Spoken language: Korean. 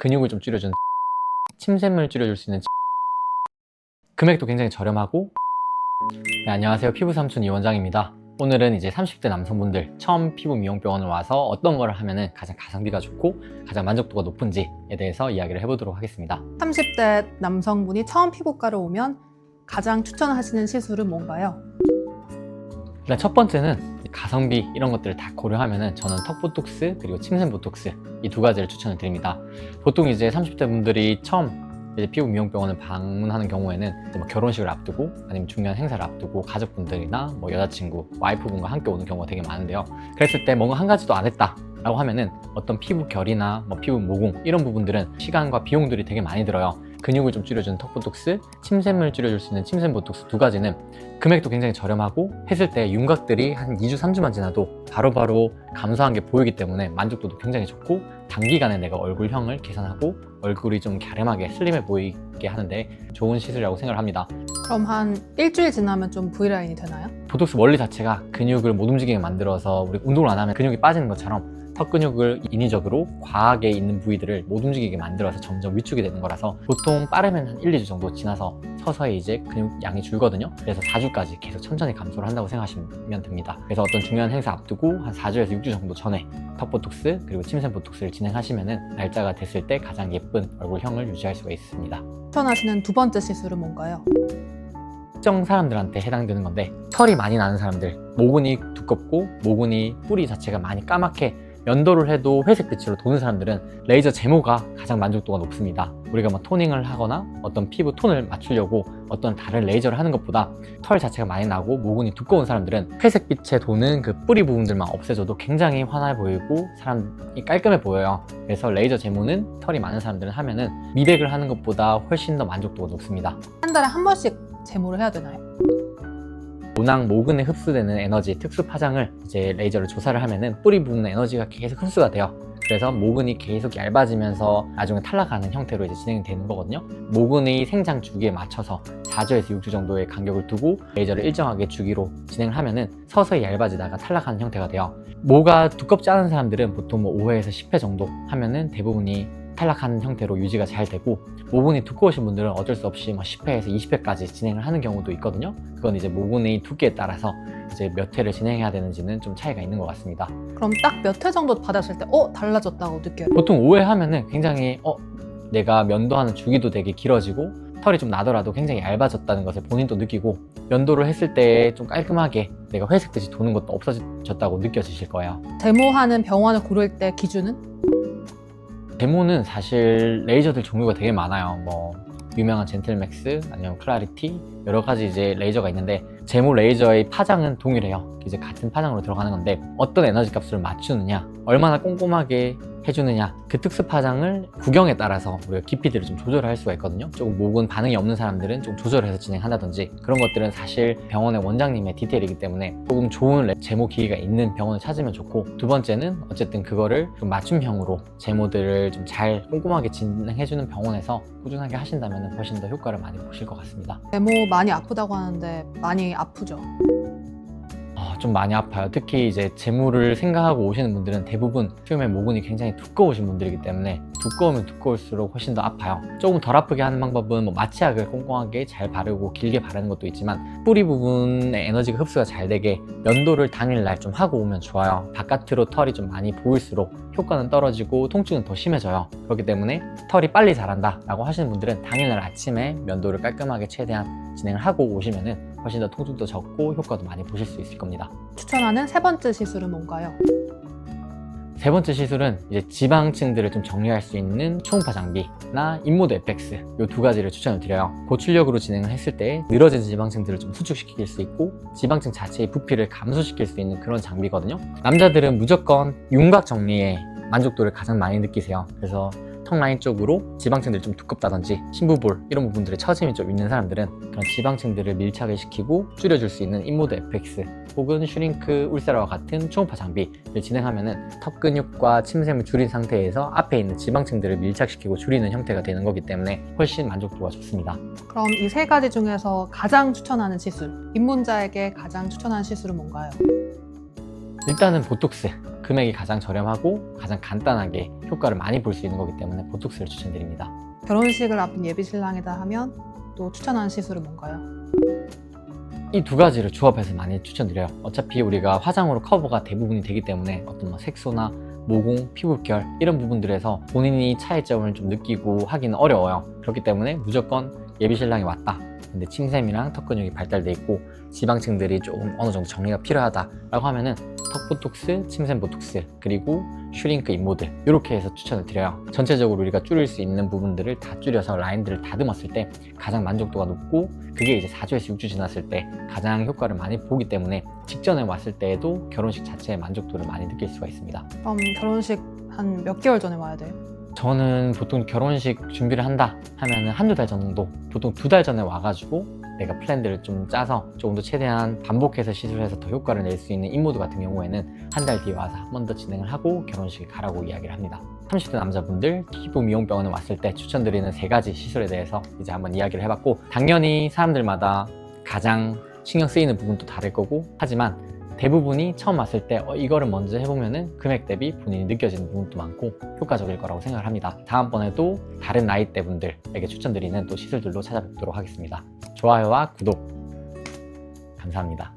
근육을 좀 줄여주는 침샘을 줄여줄 수 있는 금액도 굉장히 저렴하고. 네, 안녕하세요. 피부삼촌 이원장입니다. 오늘은 이제 30대 남성분들 처음 피부 미용병원을 와서 어떤 거를 하면은 가장 가성비가 좋고 가장 만족도가 높은지에 대해서 이야기를 해보도록 하겠습니다. 30대 남성분이 처음 피부과로 오면 가장 추천하시는 시술은 뭔가요? 일단 첫 번째는 가성비 이런 것들을 다 고려하면은 저는 턱 보톡스 그리고 침샘 보톡스 이 두 가지를 추천을 드립니다. 보통 이제 30대 분들이 처음 이제 피부 미용병원을 방문하는 경우에는 이제 뭐 결혼식을 앞두고 아니면 중요한 행사를 앞두고 가족분들이나 뭐 여자친구, 와이프분과 함께 오는 경우가 되게 많은데요. 그랬을 때 뭔가 한 가지도 안 했다 라고 하면은 어떤 피부 결이나 뭐 피부 모공 이런 부분들은 시간과 비용들이 되게 많이 들어요. 근육을 좀 줄여주는 턱 보톡스, 침샘을 줄여줄 수 있는 침샘 보톡스 두 가지는 금액도 굉장히 저렴하고 했을 때 윤곽들이 한 2주, 3주만 지나도 바로바로 감소한 게 보이기 때문에 만족도도 굉장히 좋고 단기간에 내가 얼굴형을 개선하고 얼굴이 좀 갸름하게 슬림해 보이게 하는데 좋은 시술이라고 생각을 합니다. 그럼 한 일주일 지나면 좀 V라인이 되나요? 보톡스 원리 자체가 근육을 못 움직이게 만들어서 우리 운동을 안 하면 근육이 빠지는 것처럼 턱 근육을 인위적으로 과하게 있는 부위들을 못 움직이게 만들어서 점점 위축이 되는 거라서 보통 빠르면 한 1, 2주 정도 지나서 서서히 이제 근육 양이 줄거든요. 그래서 4주까지 계속 천천히 감소를 한다고 생각하시면 됩니다. 그래서 어떤 중요한 행사 앞두고 한 4주에서 6주 정도 전에 턱 보톡스 그리고 침샘 보톡스를 진행하시면은 날짜가 됐을 때 가장 예쁜 얼굴형을 유지할 수가 있습니다. 추천하시는 두 번째 시술은 뭔가요? 특정 사람들한테 해당되는 건데 털이 많이 나는 사람들, 모근이 두껍고 모근이 뿌리 자체가 많이 까맣게 면도를 해도 회색 빛으로 도는 사람들은 레이저 제모가 가장 만족도가 높습니다. 우리가 뭐 토닝을 하거나 어떤 피부 톤을 맞추려고 어떤 다른 레이저를 하는 것보다 털 자체가 많이 나고 모근이 두꺼운 사람들은 회색 빛에 도는 그 뿌리 부분들만 없애줘도 굉장히 환해 보이고 사람이 깔끔해 보여요. 그래서 레이저 제모는 털이 많은 사람들은 하면은 미백을 하는 것보다 훨씬 더 만족도가 높습니다. 한 달에 한 번씩 제모를 해야 되나요? 모낭 모근에 흡수되는 에너지 특수 파장을 이제 레이저를 조사를 하면은 뿌리 부분의 에너지가 계속 흡수가 돼요. 그래서 모근이 계속 얇아지면서 나중에 탈락하는 형태로 이제 진행이 되는 거거든요. 모근의 생장 주기에 맞춰서 4주에서 6주 정도의 간격을 두고 레이저를 일정하게 주기로 진행을 하면은 서서히 얇아지다가 탈락하는 형태가 돼요. 모가 두껍지 않은 사람들은 보통 뭐 5회에서 10회 정도 하면은 대부분이 탈락하는 형태로 유지가 잘 되고, 모근이 두꺼우신 분들은 어쩔 수 없이 10회에서 20회까지 진행을 하는 경우도 있거든요. 그건 이제 모근의 두께에 따라서 이제 몇 회를 진행해야 되는지는 좀 차이가 있는 것 같습니다. 그럼 딱 몇 회 정도 받았을 때 달라졌다고 느껴요? 보통 5회 하면은 굉장히 내가 면도하는 주기도 되게 길어지고 털이 좀 나더라도 굉장히 얇아졌다는 것을 본인도 느끼고, 면도를 했을 때 좀 깔끔하게 내가 회색빛이 도는 것도 없어졌다고 느껴지실 거예요. 제모하는 병원을 고를 때 기준은? 제모는 사실 레이저들 종류가 되게 많아요. 뭐 유명한 젠틀맥스 아니면 클라리티 여러 가지 이제 레이저가 있는데, 제모 레이저의 파장은 동일해요. 이제 같은 파장으로 들어가는 건데 어떤 에너지 값을 맞추느냐, 얼마나 꼼꼼하게 해주느냐, 그 특수 파장을 구경에 따라서 우리가 깊이들을 좀 조절할 수가 있거든요. 조금 모근 반응이 없는 사람들은 좀 조절해서 진행한다든지, 그런 것들은 사실 병원의 원장님의 디테일이기 때문에 조금 좋은 제모 기기가 있는 병원을 찾으면 좋고, 두 번째는 어쨌든 그거를 좀 맞춤형으로 제모들을 좀 잘 꼼꼼하게 진행해주는 병원에서 꾸준하게 하신다면 훨씬 더 효과를 많이 보실 것 같습니다. 제모 많이 아프다고 하는데 많이 아프죠? 좀 많이 아파요. 특히 이제 제모를 생각하고 오시는 분들은 대부분 수염의 모근이 굉장히 두꺼우신 분들이기 때문에 두꺼우면 두꺼울수록 훨씬 더 아파요. 조금 덜 아프게 하는 방법은 뭐 마취약을 꼼꼼하게 잘 바르고 길게 바르는 것도 있지만, 뿌리 부분의 에너지가 흡수가 잘 되게 면도를 당일날 좀 하고 오면 좋아요. 바깥으로 털이 좀 많이 보일수록 효과는 떨어지고 통증은 더 심해져요. 그렇기 때문에 털이 빨리 자란다 라고 하시는 분들은 당일날 아침에 면도를 깔끔하게 최대한 진행을 하고 오시면은 훨씬 더 통증도 적고 효과도 많이 보실 수 있을 겁니다. 추천하는 세 번째 시술은 뭔가요? 세 번째 시술은 이제 지방층들을 좀 정리할 수 있는 초음파 장비나 인모드 FX 이 두 가지를 추천을 드려요. 고출력으로 진행을 했을 때 늘어진 지방층들을 좀 수축시킬 수 있고 지방층 자체의 부피를 감소시킬 수 있는 그런 장비거든요. 남자들은 무조건 윤곽 정리에 만족도를 가장 많이 느끼세요. 그래서 턱 라인 쪽으로 지방층들이 좀 두껍다든지 심부볼 이런 부분들에 처짐이 좀 있는 사람들은 그런 지방층들을 밀착을 시키고 줄여줄 수 있는 인모드 FX 혹은 슈링크 울세라와 같은 초음파 장비를 진행하면은 턱 근육과 침샘을 줄인 상태에서 앞에 있는 지방층들을 밀착시키고 줄이는 형태가 되는 거기 때문에 훨씬 만족도가 좋습니다. 그럼 이 세 가지 중에서 가장 추천하는 시술, 입문자에게 가장 추천하는 시술은 뭔가요? 일단은 보톡스. 금액이 가장 저렴하고 가장 간단하게 효과를 많이 볼 수 있는 거기 때문에 보톡스를 추천드립니다. 결혼식을 앞둔 예비 신랑이다 하면 또 추천하는 시술은 뭔가요? 이 두 가지를 조합해서 많이 추천드려요. 어차피 우리가 화장으로 커버가 대부분이 되기 때문에 어떤 뭐 색소나 모공, 피부결 이런 부분들에서 본인이 차이점을 좀 느끼고 하기는 어려워요. 그렇기 때문에 무조건 예비 신랑이 왔다. 근데 침샘이랑 턱 근육이 발달돼 있고 지방층들이 조금 어느 정도 정리가 필요하다라고 하면은 턱 보톡스, 침샘 보톡스, 그리고 슈링크 인모드 이렇게 해서 추천을 드려요. 전체적으로 우리가 줄일 수 있는 부분들을 다 줄여서 라인들을 다듬었을 때 가장 만족도가 높고 그게 이제 4주에서 6주 지났을 때 가장 효과를 많이 보기 때문에 직전에 왔을 때에도 결혼식 자체의 만족도를 많이 느낄 수가 있습니다. 그럼 결혼식 한 몇 개월 전에 와야 돼요? 저는 보통 결혼식 준비를 한다 하면은 한두 달 정도, 보통 2달 전에 와가지고 내가 플랜들을 좀 짜서 조금 더 최대한 반복해서 시술해서 더 효과를 낼 수 있는 인모드 같은 경우에는 한 달 뒤에 와서 한 번 더 진행을 하고 결혼식에 가라고 이야기를 합니다. 30대 남자분들 피부 미용병원에 왔을 때 추천드리는 3가지 시술에 대해서 이제 한번 이야기를 해봤고, 당연히 사람들마다 가장 신경 쓰이는 부분도 다를 거고 하지만 대부분이 처음 왔을 때 이거를 먼저 해보면은 금액 대비 본인이 느껴지는 부분도 많고 효과적일 거라고 생각을 합니다. 다음번에도 다른 나이대 분들에게 추천드리는 또 시술들로 찾아뵙도록 하겠습니다. 좋아요와 구독 감사합니다.